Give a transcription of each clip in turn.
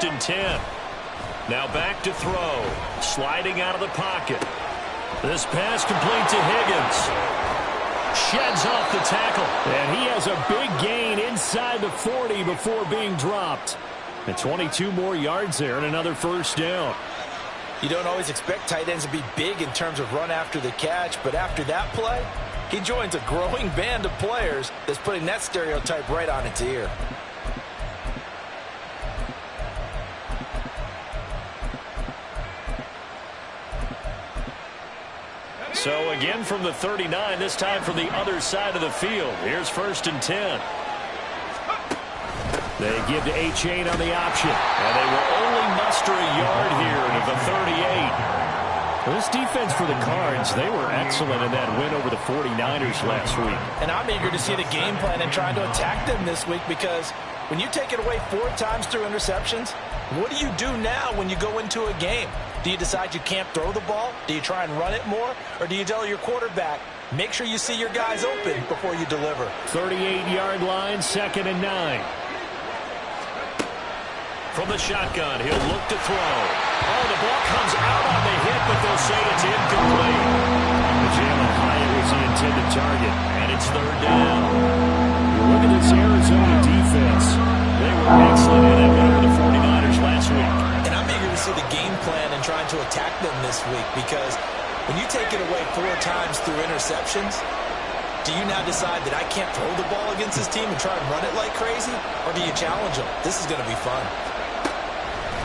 and 10. Now back to throw. Sliding out of the pocket. This pass complete to Higgins. Sheds off the tackle. And he has a big gain inside the 40 before being dropped. And 22 more yards there and another first down. You don't always expect tight ends to be big in terms of run after the catch, but after that play, he joins a growing band of players that's putting that stereotype right on its ear. So again from the 39, this time from the other side of the field. Here's 1st and 10. They give to A-Chain on the option. And they will only muster a yard here to the 38. Well, this defense for the Cards, they were excellent in that win over the 49ers last week. And I'm eager to see the game plan and trying to attack them this week, because when you take it away 4 times through interceptions, what do you do now when you go into a game? Do you decide you can't throw the ball? Do you try and run it more? Or do you tell your quarterback, make sure you see your guys open before you deliver? 38-yard line, 2nd and 9. From the shotgun, he'll look to throw. Oh, the ball comes out on the hit, but they'll say it's incomplete. Jalen Hyatt was the intended target, and it's 3rd down. Look at this Arizona defense. They were excellent in that win over the 49ers last week. And I'm eager to see the game plan and trying to attack them this week, because when you take it away 4 times through interceptions, do you now decide that I can't throw the ball against this team and try and run it like crazy? Or do you challenge them? This is going to be fun.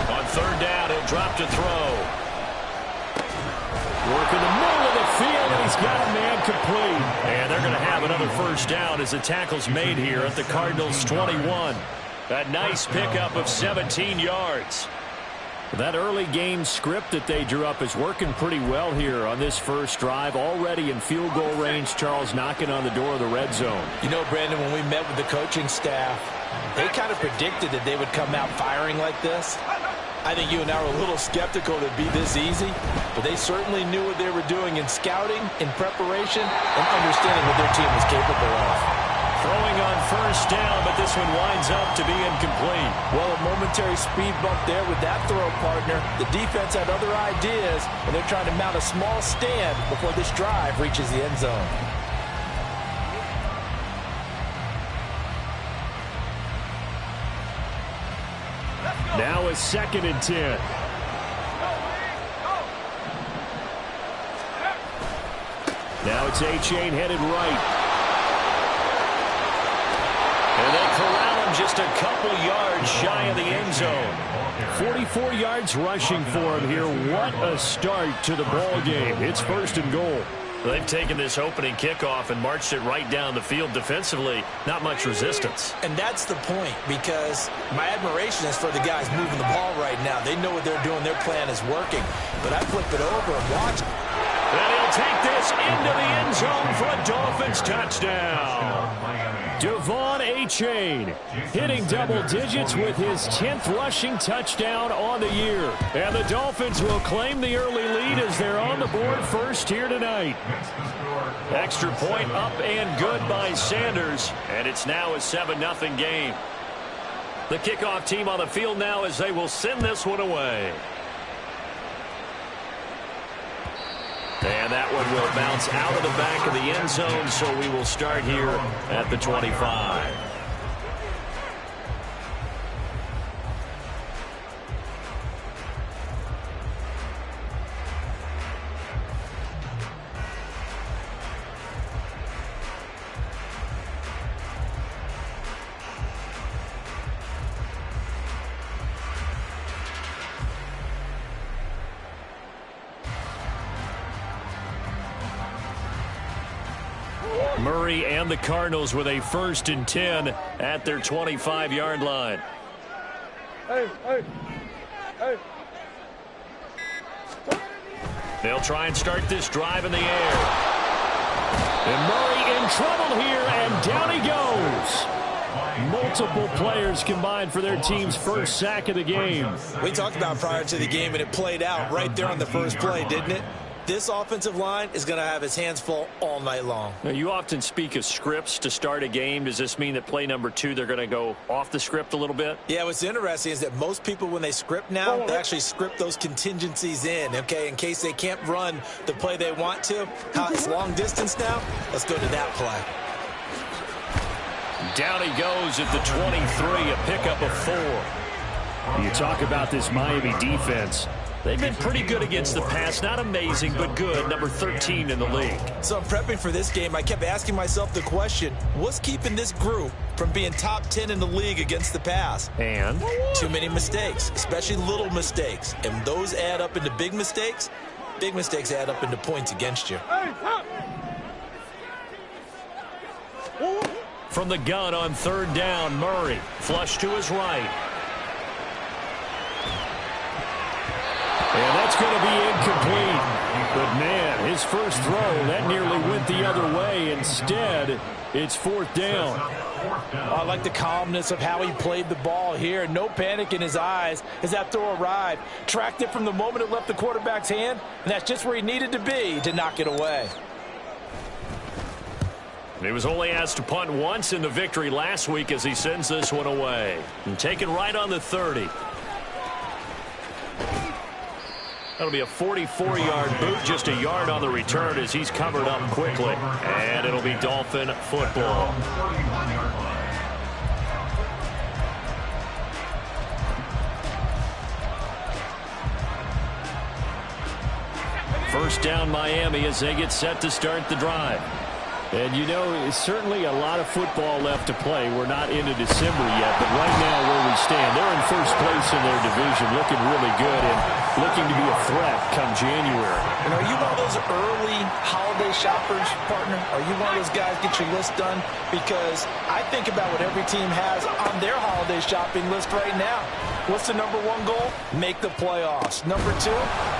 On 3rd down, he'll drop to throw. Work in the middle of the field, and he's got a man complete. And they're going to have another first down as the tackle's made here at the Cardinals' 21. A nice pickup of 17 yards. That early game script that they drew up is working pretty well here on this first drive. Already in field goal range, Charles, knocking on the door of the red zone. You know, Brandon, when we met with the coaching staff, they kind of predicted that they would come out firing like this. I think you and I were a little skeptical that it'd be this easy, but they certainly knew what they were doing in scouting, in preparation, and understanding what their team was capable of. Throwing on 1st down, but this one winds up to be incomplete. Well, a momentary speed bump there with that throw partner. The defense had other ideas, and they're trying to mount a small stand before this drive reaches the end zone. Now a 2nd and 10. Now it's A-Chain headed right. And they corral him just a couple yards shy of the end zone. 44 yards rushing for him here. What a start to the ball game. It's 1st and goal. They've taken this opening kickoff and marched it right down the field defensively. Not much resistance. And that's the point, because my admiration is for the guys moving the ball right now. They know what they're doing. Their plan is working. But I flip it over and watch. And he'll take this into the end zone for a Dolphins touchdown. Devon A-Chain hitting double digits with his 10th rushing touchdown on the year. And the Dolphins will claim the early lead as they're on the board first here tonight. Extra point up and good by Sanders. And it's now a 7-0 game. The kickoff team on the field now as they will send this one away. And that one will bounce out of the back of the end zone, so we will start here at the 25. Murray and the Cardinals with a 1st and 10 at their 25-yard line. They'll try and start this drive in the air. And Murray in trouble here, and down he goes. Multiple players combined for their team's first sack of the game. We talked about prior to the game, and it played out right there on the first play, didn't it? This offensive line is going to have his hands full all night long. Now, you often speak of scripts to start a game. Does this mean that play number 2, they're going to go off the script a little bit? Yeah, what's interesting is that most people, when they script now, they actually script those contingencies in, okay, in case they can't run the play they want to. It's long distance now. Let's go to that play. Down he goes at the 23, a pickup of 4. You talk about this Miami defense. They've been pretty good against the pass. Not amazing, but good. Number 13 in the league. So I'm prepping for this game. I kept asking myself the question, what's keeping this group from being top 10 in the league against the pass? And? Too many mistakes, especially little mistakes. And those add up into big mistakes. Big mistakes add up into points against you. From the gun on 3rd down, Murray. Flush to his right. And that's going to be incomplete. But, man, his first throw, that nearly went the other way. Instead, it's 4th down. I like the calmness of how he played the ball here. No panic in his eyes as that throw arrived. Tracked it from the moment it left the quarterback's hand, and that's just where he needed to be to knock it away. He was only asked to punt once in the victory last week as he sends this one away. And taken right on the 30. That'll be a 44-yard boot, just a yard on the return as he's covered up quickly. And it'll be Dolphin football. First down Miami as they get set to start the drive. And, you know, it's certainly a lot of football left to play. We're not into December yet, but right now where we stand, they're in first place in their division, looking really good and looking to be a threat come January. And are you one of those early holiday shoppers, partner? Are you one of those guys get your list done? Because I think about what every team has on their holiday shopping list right now. What's the number 1 goal? Make the playoffs. Number 2,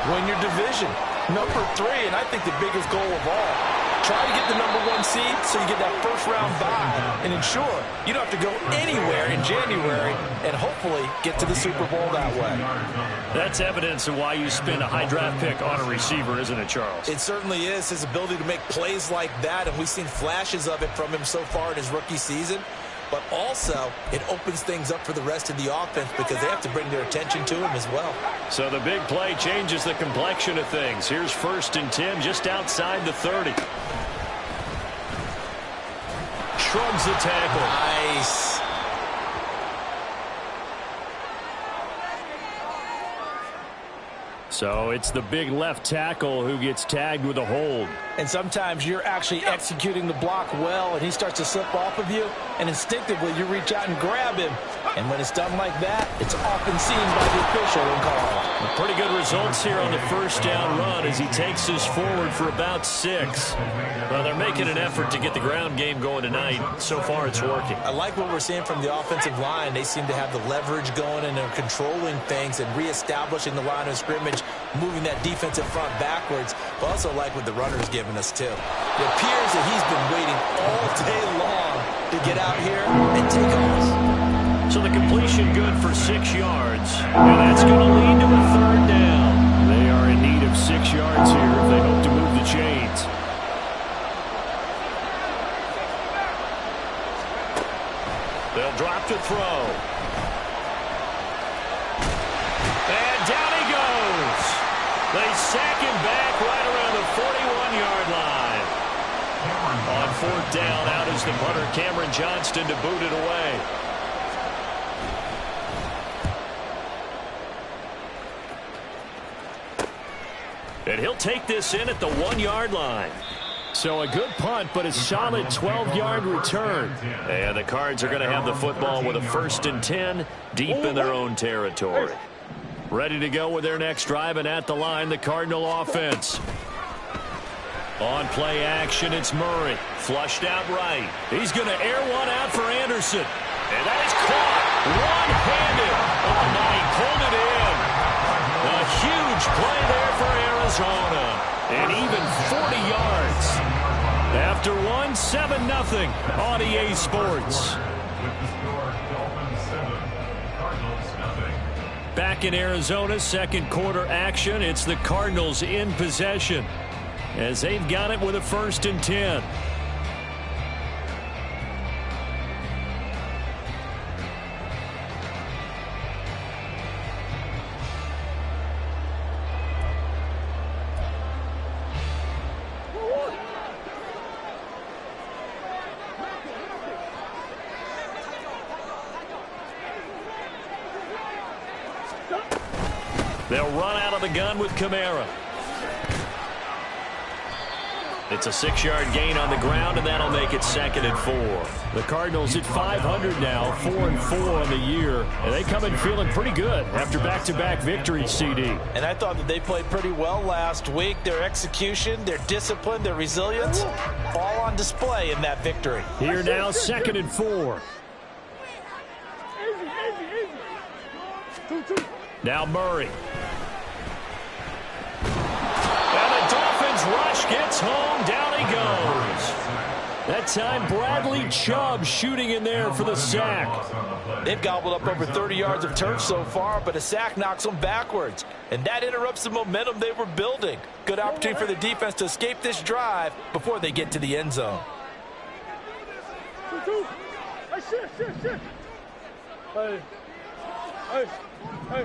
win your division. Number 3, and I think the biggest goal of all, try to get the number 1 seed so you get that first-round bye and ensure you don't have to go anywhere in January and hopefully get to the Super Bowl that way. That's evidence of why you spend a high draft pick on a receiver, isn't it, Charles? It certainly is, his ability to make plays like that, and we've seen flashes of it from him so far in his rookie season. But also, it opens things up for the rest of the offense because they have to bring their attention to him as well. So the big play changes the complexion of things. Here's 1st and 10 just outside the 30. Shrugs the tackle. Nice. So it's the big left tackle who gets tagged with a hold. And sometimes you're actually executing the block well, and he starts to slip off of you, and instinctively you reach out and grab him. And when it's done like that, it's often seen by the official and called. Pretty good results here on the first down run as he takes us forward for about 6. Well, they're making an effort to get the ground game going tonight. So far, it's working. I like what we're seeing from the offensive line. They seem to have the leverage going, and they're controlling things and reestablishing the line of scrimmage, moving that defensive front backwards. But also like what the runner's giving us, too. It appears that he's been waiting all day long to get out here and take off. So the completion good for 6 yards. And that's going to lead to a 3rd down. They are in need of 6 yards here if they hope to move the chains. They'll drop to throw. And down he goes. They sack him back right around the 41-yard line. On 4th down, out is the punter, Cameron Johnston, to boot it away. And he'll take this in at the 1-yard line. So a good punt, but a solid 12-yard return. And the Cards are going to have the football with a 1st and 10 deep in their own territory. Ready to go with their next drive, and at the line, the Cardinal offense. On play action, it's Murray. Flushed out right. He's going to air one out for Anderson. And that is caught one-handed. Oh, my, he pulled it in. A huge play there for Arizona. And even 40 yards. After one, 7-0 on EA Sports. Back in Arizona, second quarter action. It's the Cardinals in possession as they've got it with a 1st and 10. They'll run out of the gun with Kamara. It's a 6-yard gain on the ground, and that'll make it 2nd and 4. The Cardinals at 500 now, 4-4 on the year, and they come in feeling pretty good after back-to-back victories, CD. And I thought that they played pretty well last week. Their execution, their discipline, their resilience, all on display in that victory. Here now, 2nd and 4. Now Murray. And the Dolphins rush gets home. Down he goes. That time Bradley Chubb shooting in there for the sack. They've gobbled up over 30 yards of turf so far, but a sack knocks them backwards. And that interrupts the momentum they were building. Good opportunity for the defense to escape this drive before they get to the end zone. Hey,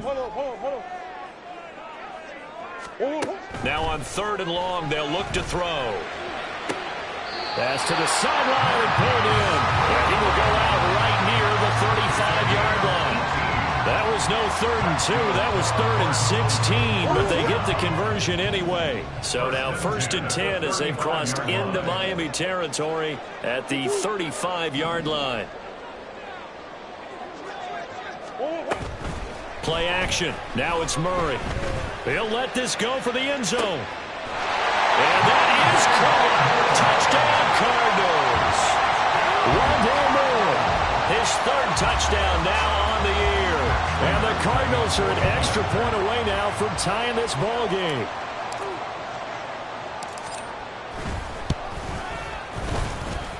hold on. Now on 3rd and long, they'll look to throw. Pass to the sideline and pulled in. And he will go out right near the 35-yard line. That was no 3rd and 2. That was 3rd and 16, but they get the conversion anyway. So now 1st and 10 as they've crossed into Miami territory at the 35-yard line. Play action. Now it's Murray. He'll let this go for the end zone. And that is caught. Touchdown, Cardinals. Rondale Moore, his 3rd touchdown now on the year. And the Cardinals are an extra point away now from tying this ball game.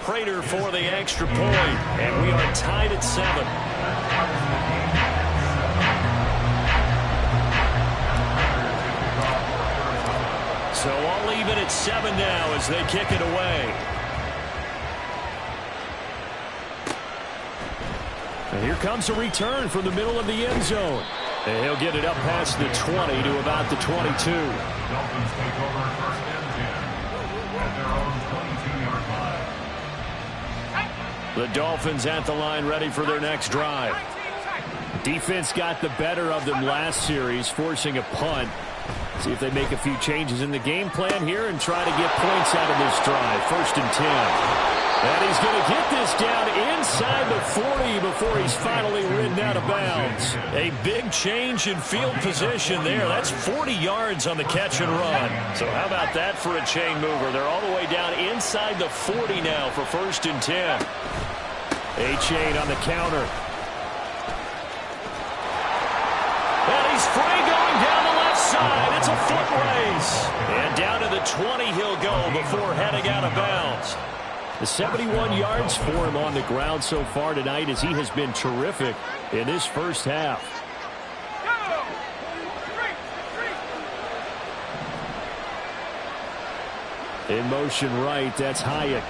Prater for the extra point. And we are tied at 7. So all even at 7 now as they kick it away. And here comes a return from the middle of the end zone. And he'll get it up past the 20 to about the 22. Dolphins take over 1st and 10 at their own 22-yard line. The Dolphins at the line ready for their next drive. Defense got the better of them last series, forcing a punt. See if they make a few changes in the game plan here and try to get points out of this drive. 1st and 10. And he's going to get this down inside the 40 before he's finally ridden out of bounds. A big change in field position there. That's 40 yards on the catch and run. So how about that for a chain mover? They're all the way down inside the 40 now for 1st and 10. A chain on the counter. And he's free going down the left side. It's a foot race. And down to the 20 he'll go before heading out of bounds. The 71 yards for him on the ground so far tonight as he has been terrific in this first half. In motion right, that's Hyatt.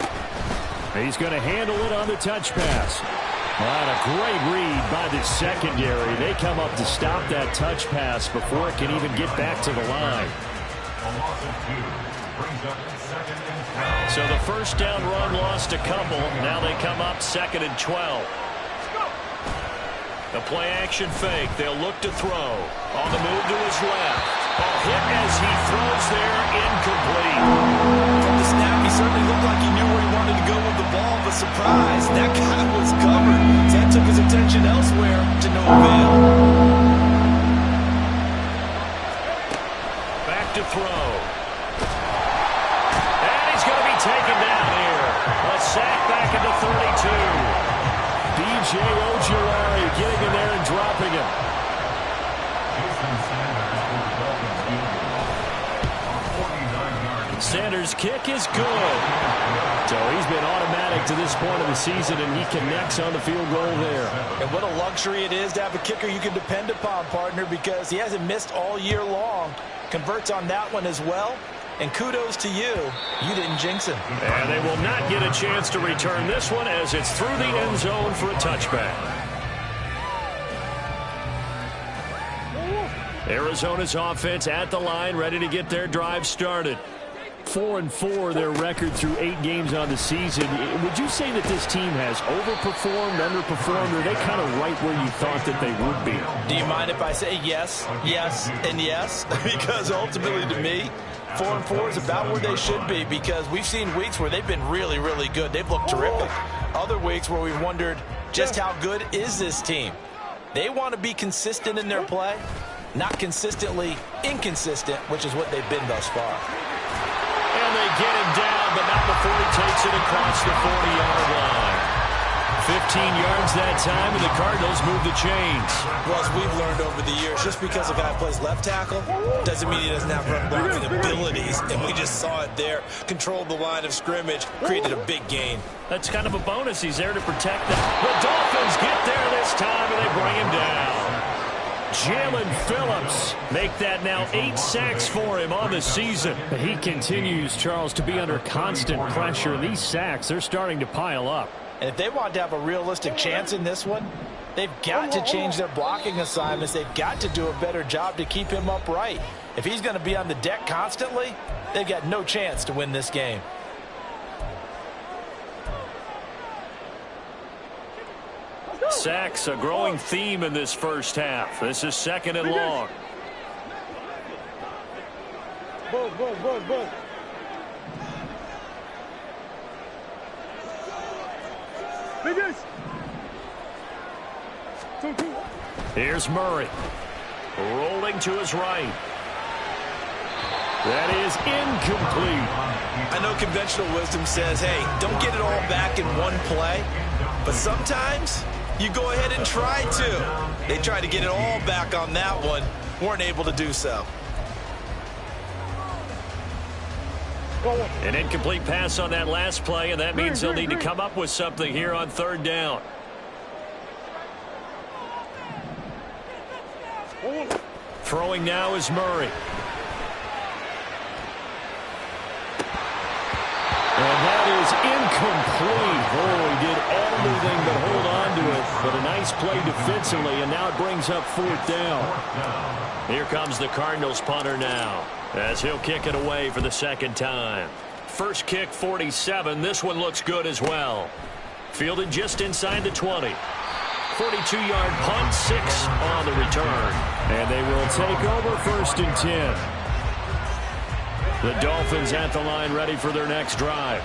He's going to handle it on the touch pass. What a great read by the secondary. They come up to stop that touch pass before it can even get back to the line. So the first down run lost a couple. Now they come up 2nd and 12. The play action fake. They'll look to throw. On the move to his left. Ball hit as he throws there, incomplete. From the snap, he certainly looked like he knew where he wanted to go with the ball, but surprise, that guy was covered. That took his attention elsewhere to no avail. Back to throw. And he's going to be taken down here. A sack back at the 32. DJ Ojulari getting in there and dropping him. Sanders' kick is good. So he's been automatic to this point of the season, and he connects on the field goal there. And what a luxury it is to have a kicker you can depend upon, partner, because he hasn't missed all year long. Converts on that one as well. And kudos to you. You didn't jinx him. And they will not get a chance to return this one as it's through the end zone for a touchback. Arizona's offense at the line, ready to get their drive started. 4-4 their record through 8 games on the season. Would you say that this team has overperformed, underperformed, or are they kind of right where you thought that they would be? Do you mind if I say yes, yes, and yes? Because ultimately to me, 4-4 is about where they should be, because we've seen weeks where they've been really, really good. They've looked terrific. Other weeks where we've wondered just how good is this team. They want to be consistent in their play, not consistently inconsistent, which is what they've been thus far. And they get him down, but not before he takes it across the 40-yard line. 15 yards that time, and the Cardinals move the chains. Well, as we've learned over the years, just because a guy plays left tackle doesn't mean he doesn't have run blocking abilities. And we just saw it there. Controlled the line of scrimmage, created a big gain. That's kind of a bonus. He's there to protect them. The Dolphins get there this time, and they bring him down. Jalen Phillips make that now 8 sacks for him on the season. He continues, Charles, to be under constant pressure. These sacks, they're starting to pile up. And if they want to have a realistic chance in this one, they've got to change their blocking assignments. They've got to do a better job to keep him upright. If he's going to be on the deck constantly, they've got no chance to win this game. Sacks, a growing theme in this first half. This is 2nd and long. Here's Murray. Rolling to his right. That is incomplete. I know conventional wisdom says, hey, don't get it all back in one play. But sometimes you go ahead and try to. They tried to get it all back on that one. Weren't able to do so. An incomplete pass on that last play, and that means they'll need to come up with something here on 3rd down. Throwing now is Murray. And that is incomplete. Oh, he did everything but hold on to it. But a nice play defensively, and now it brings up 4th down. Here comes the Cardinals punter now, as he'll kick it away for the 2nd time. First kick, 47. This one looks good as well. Fielded just inside the 20. 42-yard punt, 6 on the return. And they will take over 1st and 10. The Dolphins at the line, ready for their next drive.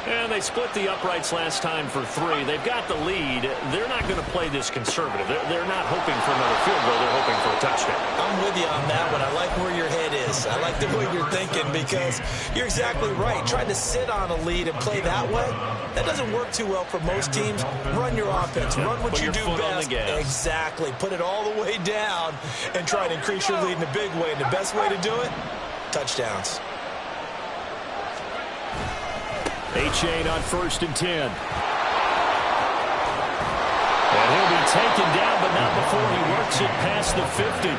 And they split the uprights last time for 3. They've got the lead. They're not going to play this conservative. They're not hoping for another field goal. They're hoping for a touchdown. I'm with you on that one. I like where your head is. I like the way you're thinking, because you're exactly right. Trying to sit on a lead and play that way, that doesn't work too well for most teams. Run your offense. Run what you do best. Exactly. Put it all the way down and try to increase your lead in a big way. And the best way to do it, touchdowns. A-Chain on 1st and 10. And he'll be taken down, but not before he works it past the 50.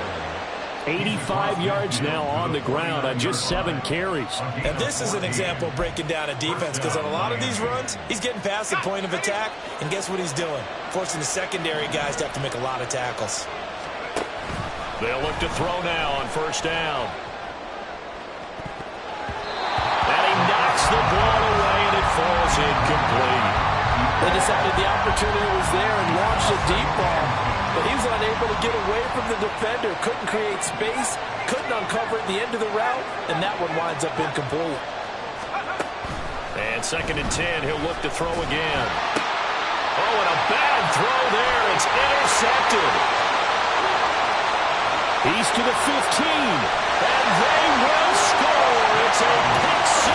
85 yards now on the ground on just 7 carries. And this is an example of breaking down a defense, because on a lot of these runs, he's getting past the point of attack, and guess what he's doing? Forcing the secondary guys to have to make a lot of tackles. They'll look to throw now on 1st down. And he knocks the ball away, and it falls incomplete. They decided the opportunity was there and launched a deep ball, but he was unable to get away from the defender. Couldn't create space, couldn't uncover at the end of the route, and that one winds up incomplete. And 2nd and 10, he'll look to throw again. Oh, and a bad throw there. It's intercepted. He's to the 15, and they will score. It's a pick 6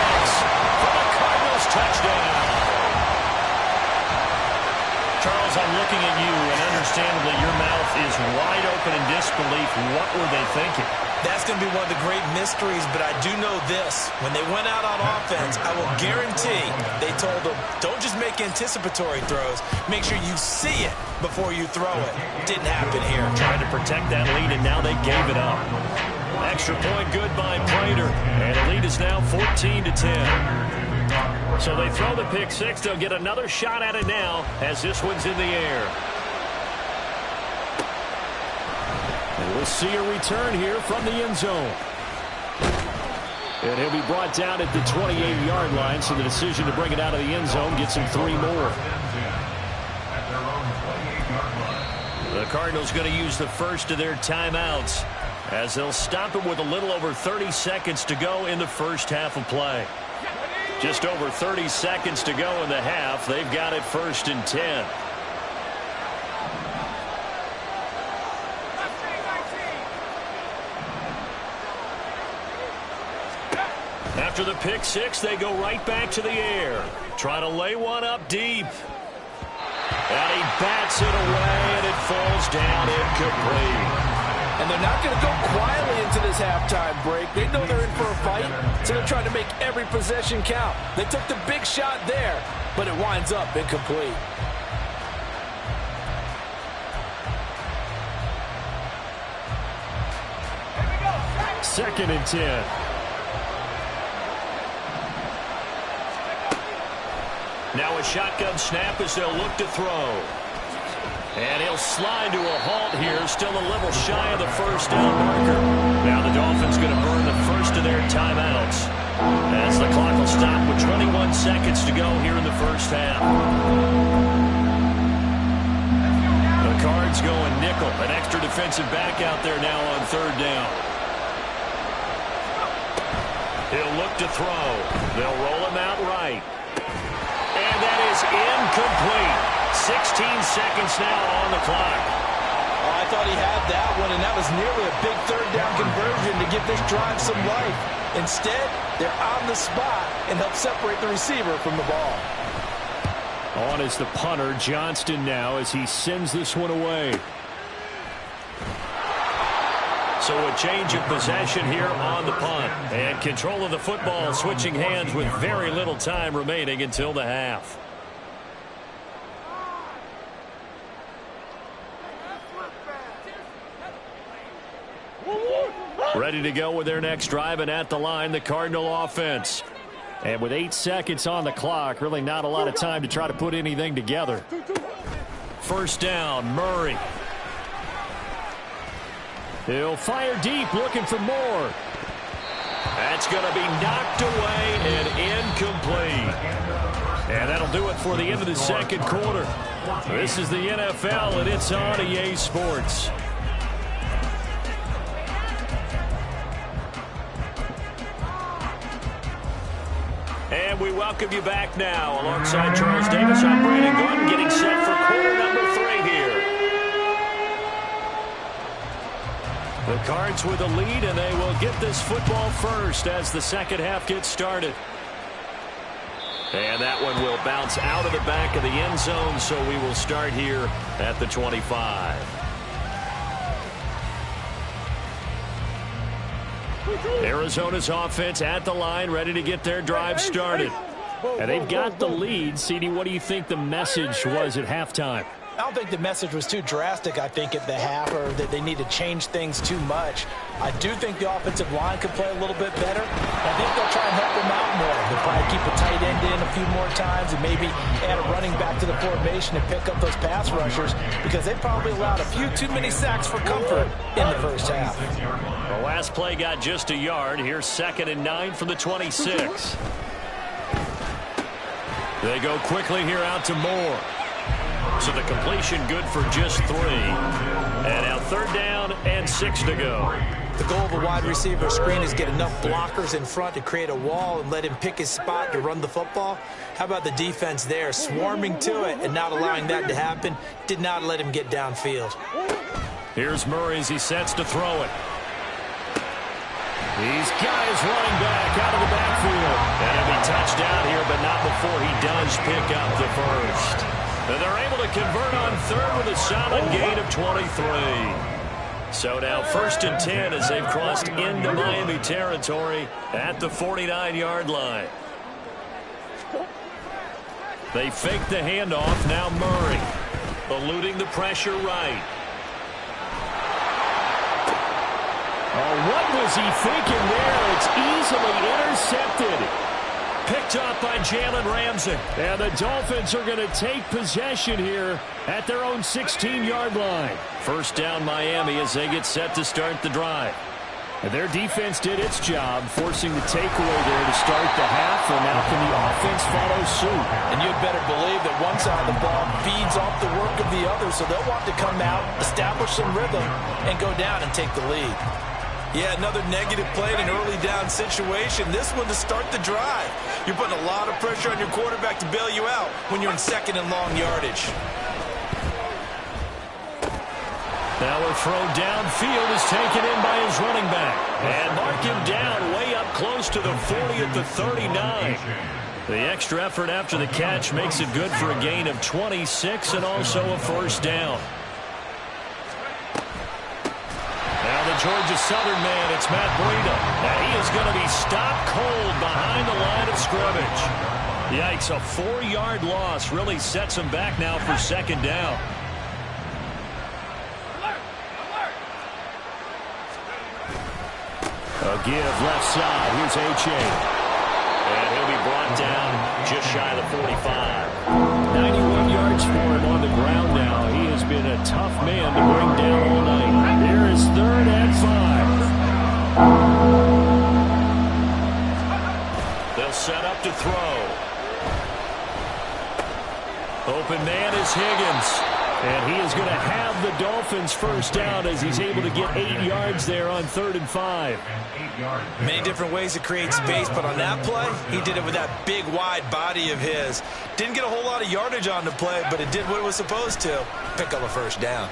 for the Cardinals touchdown. Charles, I'm looking at you, and understandably your mouth is wide open in disbelief. What were they thinking? That's going to be one of the great mysteries, but I do know this. When they went out on offense, I will guarantee they told them, don't just make anticipatory throws. Make sure you see it before you throw it. Didn't happen here. Trying to protect that lead, and now they gave it up. Extra point good by Prater, and the lead is now 14-10. So they throw the pick six. They'll get another shot at it now as this one's in the air. And we'll see a return here from the end zone. And he'll be brought down at the 28-yard line, so the decision to bring it out of the end zone gets him 3 more. The Cardinals going to use the first of their timeouts as they'll stop it with a little over 30 seconds to go in the first half of play. Just over 30 seconds to go in the half. They've got it 1st and 10. After the pick six, they go right back to the air. Trying to lay one up deep. And he bats it away, and it falls down incomplete. And they're not going to go quietly into this halftime break. They know they're in for a fight, so they're trying to make every possession count. They took the big shot there, but it winds up incomplete. Second and 10. Now a shotgun snap as they'll look to throw. And he'll slide to a halt here, still a little shy of the first down marker. Now the Dolphins going to burn the first of their timeouts as the clock will stop with 21 seconds to go here in the first half. The Cards going nickel, an extra defensive back out there now on 3rd down. He'll look to throw. They'll roll him out right. And that is incomplete. 16 seconds now on the clock. Oh, I thought he had that one, and that was nearly a big 3rd down conversion to give this drive some life. Instead, they're on the spot and help separate the receiver from the ball. On is the punter, Johnston, now as he sends this one away. So a change of possession here on the punt. And control of the football switching hands with very little time remaining until the half. Ready to go with their next drive, and at the line, the Cardinal offense. And with 8 seconds on the clock, really not a lot of time to try to put anything together. First down, Murray. He'll fire deep, looking for more. That's going to be knocked away and incomplete. And that'll do it for the end of the second quarter. This is the NFL, and it's on EA Sports. And we welcome you back now. Alongside Charles Davis, I'm Brandon Gordon, getting set for quarter number 3 here. The Cards with a lead, and they will get this football first as the second half gets started. And that one will bounce out of the back of the end zone, so we will start here at the 25. Arizona's offense at the line, ready to get their drive started. And they've got the lead. CD, what do you think the message was at halftime? I don't think the message was too drastic, I think, at the half, or that they need to change things too much. I do think the offensive line could play a little bit better. I think they'll try and help them out more. They'll probably keep a tight end in a few more times and maybe add a running back to the formation and pick up those pass rushers, because they probably allowed a few too many sacks for comfort in the first half. The last play got just a yard. Here's 2nd and 9 from the 26. They go quickly here out to Moore. So the completion good for just 3. And now 3rd down and 6 to go. The goal of a wide receiver screen is get enough blockers in front to create a wall and let him pick his spot to run the football. How about the defense there, swarming to it and not allowing that to happen? Did not let him get downfield. Here's Murray as he sets to throw it. These guys running back out of the backfield. And he'll be touched down here, but not before he does pick up the first. And they're able to convert on third with a solid gain of 23. So now 1st and 10 as they've crossed into Miami territory at the 49-yard line. They fake the handoff. Now Murray eluding the pressure right. Oh, what was he thinking there? It's easily intercepted. Picked up by Jalen Ramsey. And the Dolphins are going to take possession here at their own 16-yard line. First down Miami as they get set to start the drive. And their defense did its job, forcing the takeaway there to start the half, and now can the offense follow suit? And you'd better believe that one side of the ball feeds off the work of the other, so they'll want to come out, establish some rhythm, and go down and take the lead. Yeah, another negative play in an early down situation. This one to start the drive. You're putting a lot of pressure on your quarterback to bail you out when you're in 2nd and long yardage. Now a throw downfield is taken in by his running back. And mark him down way up close to the 40 at the 39. The extra effort after the catch makes it good for a gain of 26 and also a first down. Now the Georgia Southern man, it's Matt Breida. And he is going to be stopped cold behind the line of scrimmage. Yikes, a 4-yard loss really sets him back now for 2nd down. A give left side. Here's A.J. And he'll be brought down just shy of the 45. 91 yards for him on the ground now. He has been a tough man to bring down all night. Here is 3rd and 5. They'll set up to throw. Open man is Higgins. And he is going to have the Dolphins first down as he's able to get 8 yards there on 3rd and 5. Many different ways to create space, but on that play, he did it with that big, wide body of his. Didn't get a whole lot of yardage on the play, but it did what it was supposed to. Pick up a first down.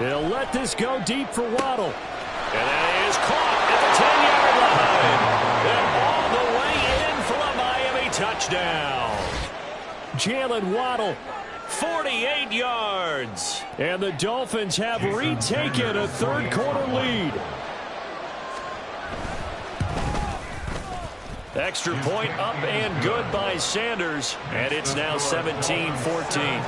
They'll let this go deep for Waddle. And that is caught at the 10-yard line. And all the way in for a Miami touchdown. Jalen Waddle. 48 yards. And the Dolphins have retaken a 3rd quarter lead. Extra point up and good by Sanders. And it's now 17-14.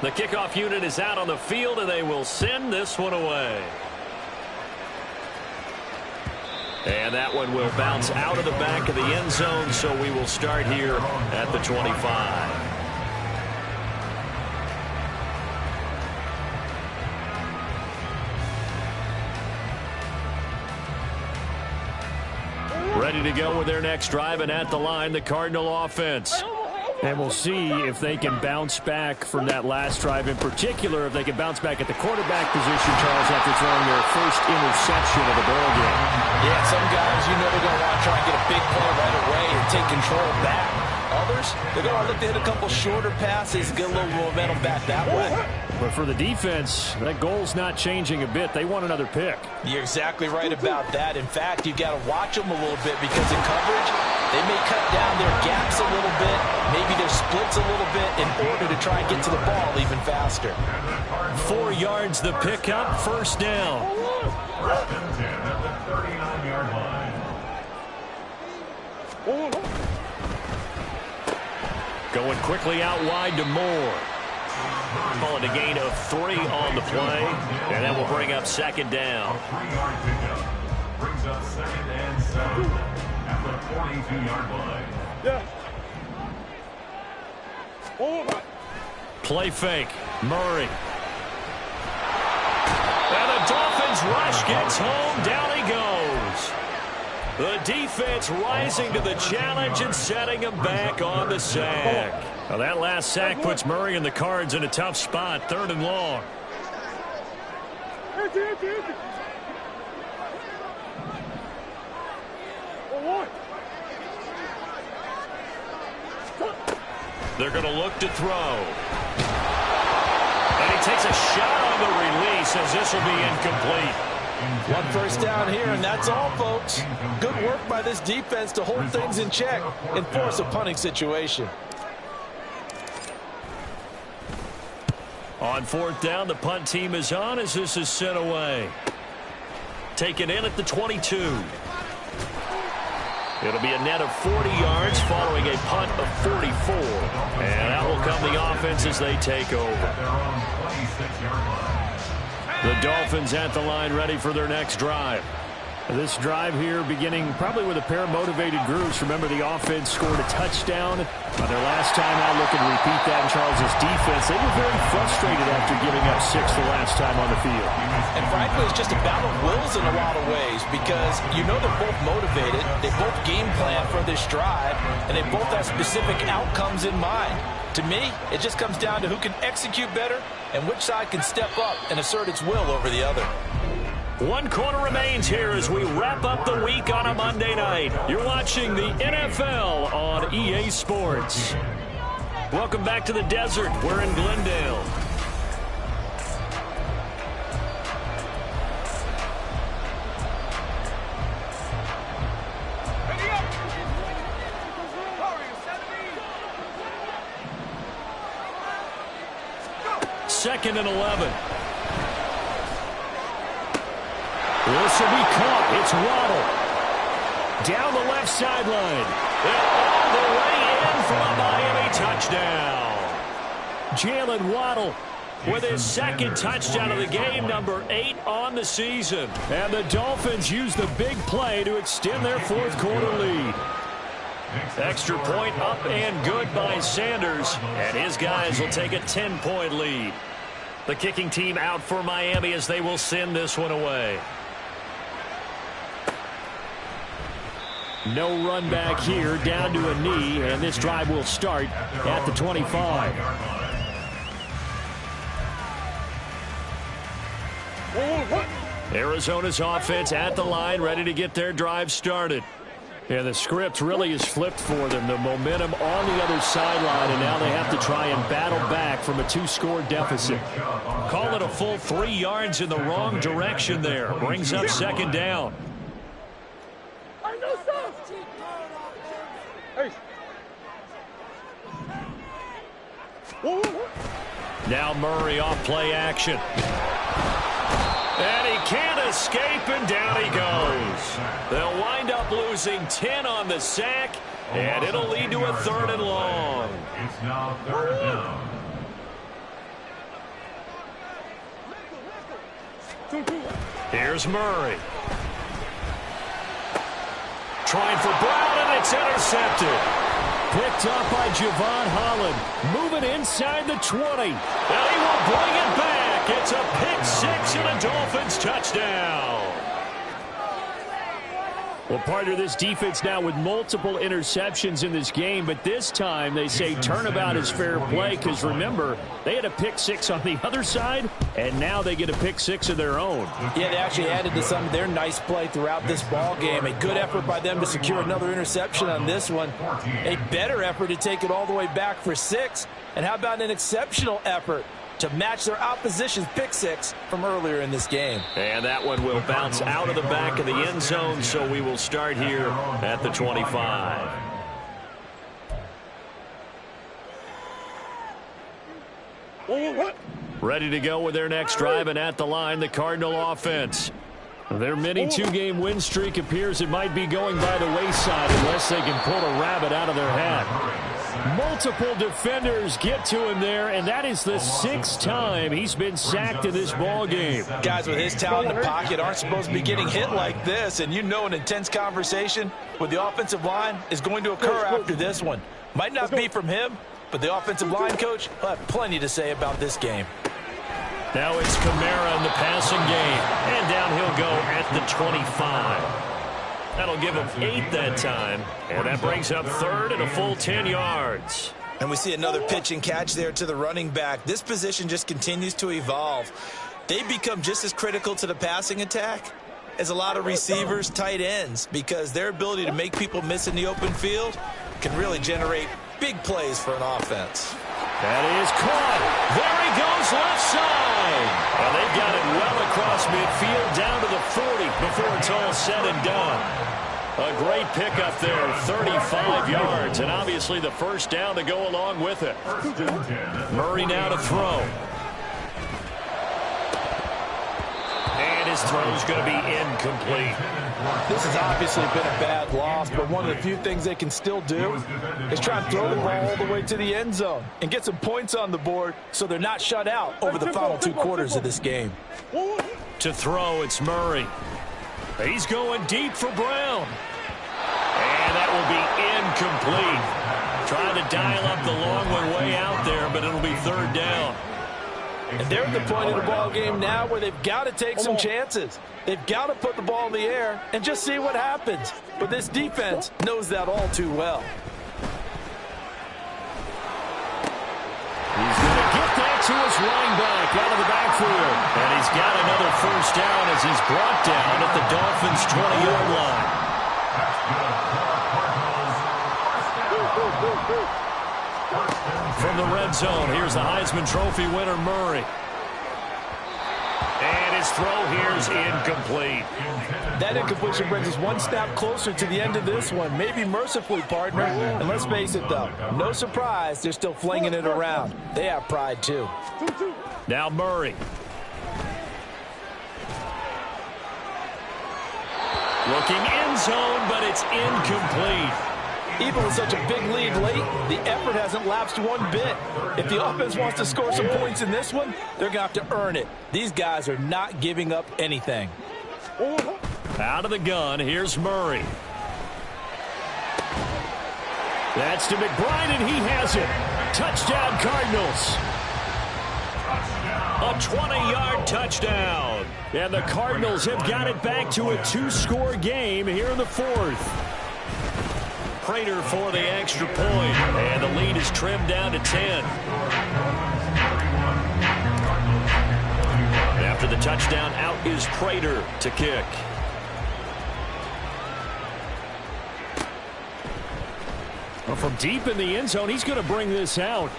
The kickoff unit is out on the field, and they will send this one away. And that one will bounce out of the back of the end zone, so we will start here at the 25. Ready to go with their next drive, and at the line, the Cardinal offense. And we'll see if they can bounce back from that last drive. In particular, if they can bounce back at the quarterback position, Charles, after throwing their first interception of the ball game. Yeah, some guys, you know they're going to want to try and get a big play right away and take control back. Others, they're going to look to hit a couple shorter passes, get a little momentum back that way. But for the defense, that goal's not changing a bit. They want another pick. You're exactly right about that. In fact, you've got to watch them a little bit because in coverage, they may cut down their gaps a little bit, maybe their splits a little bit in order to try and get to the ball even faster. 4 yards the pickup, first down. First and 10 at the 39-yard line. Going quickly out wide to Moore. Calling a gain of 3 on the play, and that will bring up 2nd down. A 3-yard pickup brings up 2nd and 7 at the 42-yard line. Play fake, Murray. And the Dolphins rush gets home, down he goes. The defense rising to the challenge and setting him back on the sack. Now that last sack puts Murray and the Cards in a tough spot, 3rd and long. They're going to look to throw. And he takes a shot on the release as this will be incomplete. One first down here, and that's all, folks. Good work by this defense to hold things in check and force a punting situation. On fourth down, the punt team is on as this is sent away. Taken in at the 22. It'll be a net of 40 yards following a punt of 44. And that will come the offense as they take over. The Dolphins at the line ready for their next drive. This drive here beginning probably with a pair of motivated groups. Remember, the offense scored a touchdown on their last time out. Looking to repeat that in Charles' defense. They were very frustrated after giving up 6 the last time on the field. And frankly, it's just a battle of wills in a lot of ways because you know they're both motivated. They both game plan for this drive, and they both have specific outcomes in mind. To me, it just comes down to who can execute better and which side can step up and assert its will over the other. 1 quarter remains here as we wrap up the week on a Monday night. You're watching the NFL on EA Sports. Welcome back to the desert. We're in Glendale. Second and 11. This will be caught. It's Waddle. Down the left sideline. And all the way in for a Miami touchdown. Jalen Waddle with his second touchdown of the game, number 8 on the season. And the Dolphins use the big play to extend their fourth quarter lead. Extra point up and good by Sanders. And his guys will take a 10-point lead. The kicking team out for Miami as they will send this one away. No run back here, down to a knee, and this drive will start at the 25. Arizona's offense at the line, ready to get their drive started. And the script really is flipped for them. The momentum on the other sideline, and now they have to try and battle back from a 2-score deficit. Call it a full 3 yards in the wrong direction there. Brings up second down. Now Murray off play action. And he can't escape, and down he goes. They'll wind up losing 10 on the sack, and it'll lead to a 3rd and long. It's now 3rd down. Here's Murray. Trying for Brown, and it's intercepted. Picked up by Javon Holland. Moving inside the 20. And he will bring it back. It's a pick-6 and a Dolphins touchdown. Well, partner, this defense now with multiple interceptions in this game, but this time they say turnabout is fair play because, remember, they had a pick-6 on the other side, and now they get a pick-6 of their own. Yeah, they actually added to some of their nice play throughout this ball game. A good effort by them to secure another interception on this one. A better effort to take it all the way back for 6. And how about an exceptional effort to match their opposition's pick-6 from earlier in this game. And that one will bounce out of the back of the end zone, so we will start here at the 25. Ready to go with their next drive, and at the line, the Cardinal offense. Their mini 2-game win streak appears it might be going by the wayside unless they can pull a rabbit out of their hat. Multiple defenders get to him there, and that is the 6th time he's been sacked in this ball game. Guys with his talent in the pocket aren't supposed to be getting hit like this, and you know an intense conversation with the offensive line is going to occur after this one. Might not be from him, but the offensive line coach will have plenty to say about this game. Now it's Kamara in the passing game, and down he'll go at the 25. That'll give him 8 that time, and that brings up 3rd and a full 10 yards. And we see another pitch and catch there to the running back. This position just continues to evolve. They become just as critical to the passing attack as a lot of receivers, tight ends, because their ability to make people miss in the open field can really generate big plays for an offense. That is caught. There he goes, left side. And they've got it well across midfield down to the before it's all said and done. A great pickup there, 35 yards, and obviously the first down to go along with it. Murray now to throw. And his throw's going to be incomplete. This has obviously been a bad loss, but one of the few things they can still do is try and throw the ball all the way to the end zone and get some points on the board so they're not shut out over the final 2 quarters of this game. To throw, it's Murray. He's going deep for Brown. And that will be incomplete. Trying to dial up the long one way out there, but it'll be 3rd down. And they're at the point of the ball game now where they've got to take some chances. They've got to put the ball in the air and just see what happens. But this defense knows that all too well. He's going to get that to his running back out of the backfield. And he's got another first down as he's brought down at the Dolphins' 20-yard line. From the red zone, here's the Heisman Trophy winner, Murray. And his throw here's incomplete. That incompletion brings us one step closer to the end of this one. Maybe mercifully, partner. And let's face it, though, no surprise, they're still flinging it around. They have pride, too. Now Murray. Looking end zone, but it's incomplete. Even with such a big lead late, the effort hasn't lapsed one bit. If the offense wants to score some points in this one, they're going to have to earn it. These guys are not giving up anything. Out of the gun, here's Murray. That's to McBride, and he has it. Touchdown, Cardinals. A 20-yard touchdown. And the Cardinals have got it back to a 2-score game here in the 4th. Prater for the extra point, and the lead is trimmed down to 10. After the touchdown, out is Prater to kick. Well, from deep in the end zone, he's going to bring this out.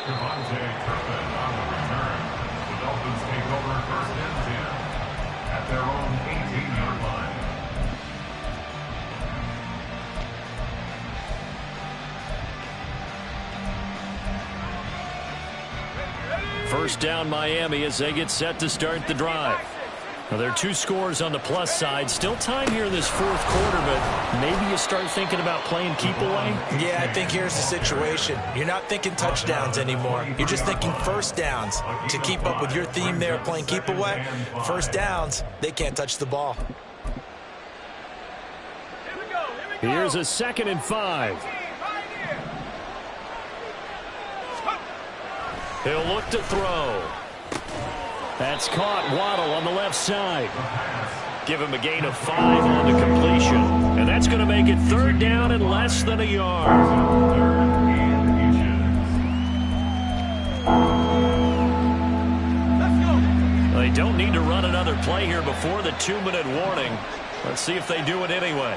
The Dolphins take over 1st and 10 at their own 18-yard line. First down, Miami, as they get set to start the drive. Now, there are 2 scores on the plus side. Still time here in this 4th quarter, but maybe you start thinking about playing keep away? Yeah, I think here's the situation. You're not thinking touchdowns anymore. You're just thinking first downs. To keep up with your theme there, playing keep away, first downs, they can't touch the ball. Here's a 2nd and 5. He'll look to throw. That's caught. Waddle on the left side. Give him a gain of 5 on the completion. And that's going to make it 3rd down and less than a yard. They don't need to run another play here before the 2-minute warning. Let's see if they do it anyway.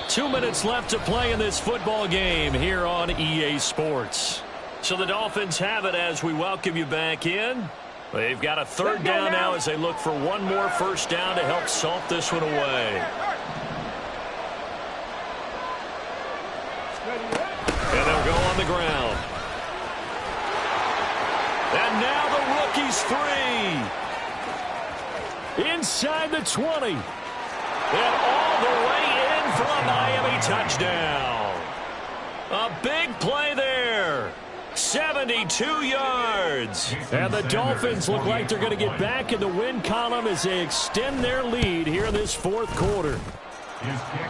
Two minutes left to play in this football game here on EA Sports. So the Dolphins have it as we welcome you back in. They've got a 3rd down now as they look for one more first down to help salt this one away. And they'll go on the ground. And now the rookie's free. Inside the 20. And all the way in for a Miami touchdown. A big play there. 72 yards. And the Dolphins look like they're going to get back in the win column as they extend their lead here in this 4th quarter.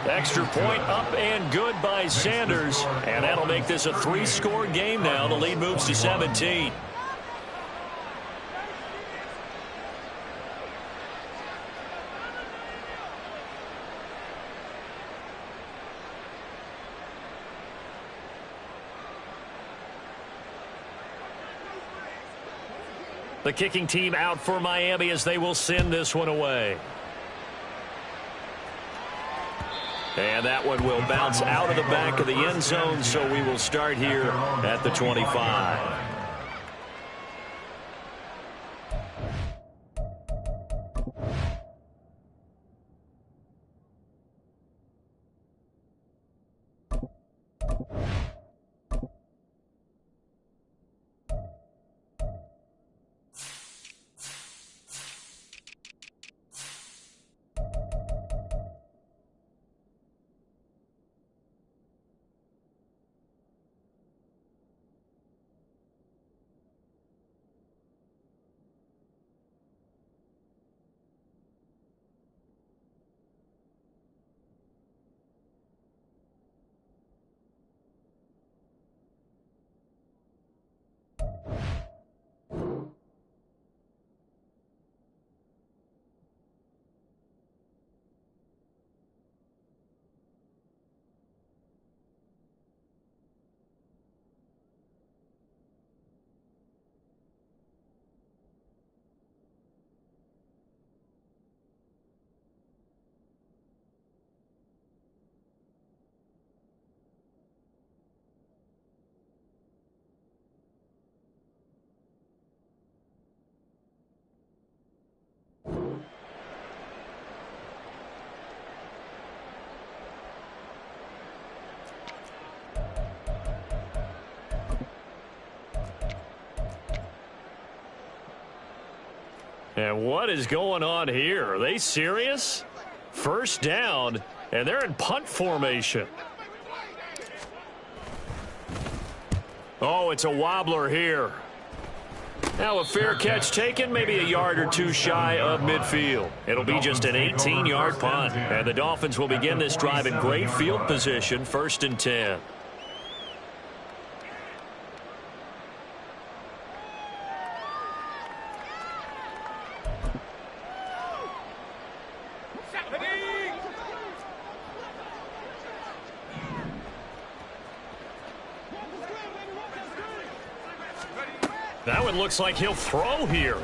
Extra point up and good by Sanders. And that'll make this a 3-score game now. The lead moves to 17. The kicking team out for Miami as they will send this one away. And that one will bounce out of the back of the end zone, so we will start here at the 25. And what is going on here? Are they serious? First down, and they're in punt formation. Oh, it's a wobbler here. Now a fair catch taken, maybe a yard or two shy of midfield. It'll be just an 18-yard punt. And the Dolphins will begin this drive in great field position, 1st and 10. That one looks like he'll throw here.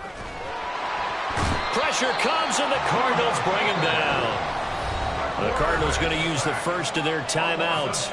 Pressure comes, and the Cardinals bring him down. The Cardinals going to use the first of their timeouts.